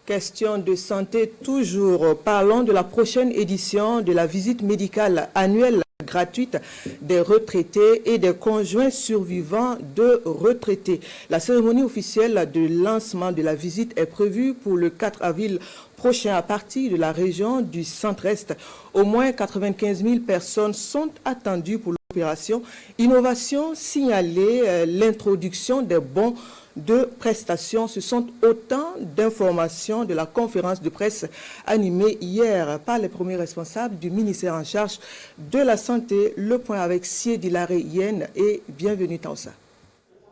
Question de santé toujours. Parlons de la prochaine édition de la visite médicale annuelle gratuite des retraités et des conjoints survivants de retraités. La cérémonie officielle de lancement de la visite est prévue pour le 4 avril prochain à partir de la région du Centre-Est. Au moins 95 000 personnes sont attendues pour l'opération. Innovation signalée, l'introduction des bons de prestations. Ce sont autant d'informations de la conférence de presse animée hier par les premiers responsables du ministère en charge de la Santé. Le point avec Siedi Laré Yen et bienvenue Taoussa.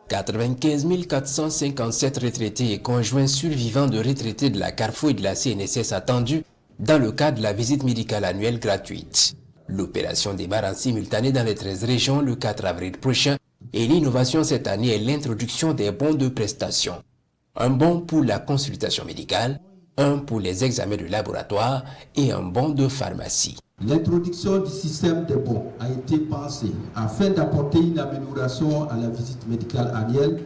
95 457 retraités et conjoints survivants de retraités de la Carrefour et de la CNSS attendus dans le cadre de la visite médicale annuelle gratuite. L'opération démarre en simultané dans les 13 régions le 4 avril prochain. Et l'innovation cette année est l'introduction des bons de prestations. Un bon pour la consultation médicale, un pour les examens de laboratoire et un bon de pharmacie. L'introduction du système des bons a été pensée afin d'apporter une amélioration à la visite médicale annuelle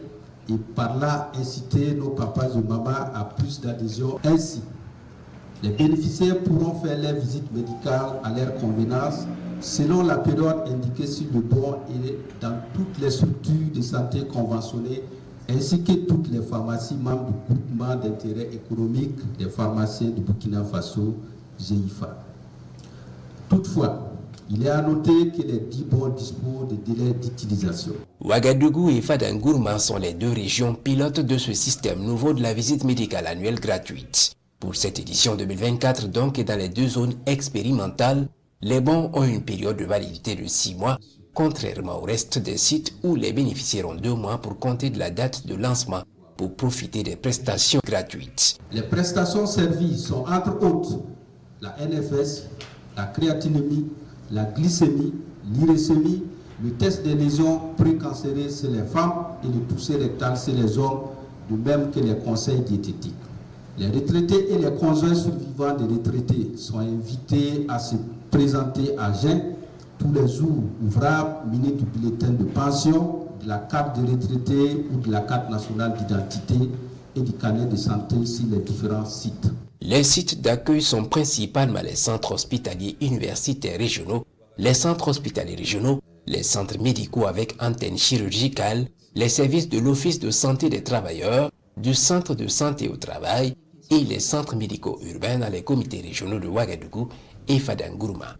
et par là inciter nos papas et mamans à plus d'adhésion. Ainsi, les bénéficiaires pourront faire leur visite médicale à leur convenance selon la période indiquée sur le bon et dans toutes les structures de santé conventionnées ainsi que toutes les pharmacies membres du groupement d'intérêt économique des pharmaciens du Burkina Faso, GIFA. Toutefois, il est à noter que les 10 bons disposent de délais d'utilisation. Ouagadougou et Fadangourma sont les deux régions pilotes de ce système nouveau de la visite médicale annuelle gratuite. Pour cette édition 2024 donc et dans les deux zones expérimentales, les bons ont une période de validité de 6 mois, contrairement au reste des sites où les bénéficiaires ont 2 mois pour compter de la date de lancement pour profiter des prestations gratuites. Les prestations servies sont entre autres la NFS, la créatinémie, la glycémie, l'hyrécémie, le test des lésions précancéreuses chez les femmes et le toucher rectal chez les hommes, de même que les conseils diététiques. Les retraités et les conjoints survivants des retraités sont invités à se présenter à jeun tous les jours ouvrables munis du bulletin de pension, de la carte de retraité ou de la carte nationale d'identité et du carnet de santé sur les différents sites. Les sites d'accueil sont principalement les centres hospitaliers universitaires régionaux, les centres hospitaliers régionaux, les centres médicaux avec antenne chirurgicale, les services de l'Office de santé des travailleurs, du centre de santé au travail et les centres médicaux urbains dans les comités régionaux de Ouagadougou et Fadangourma.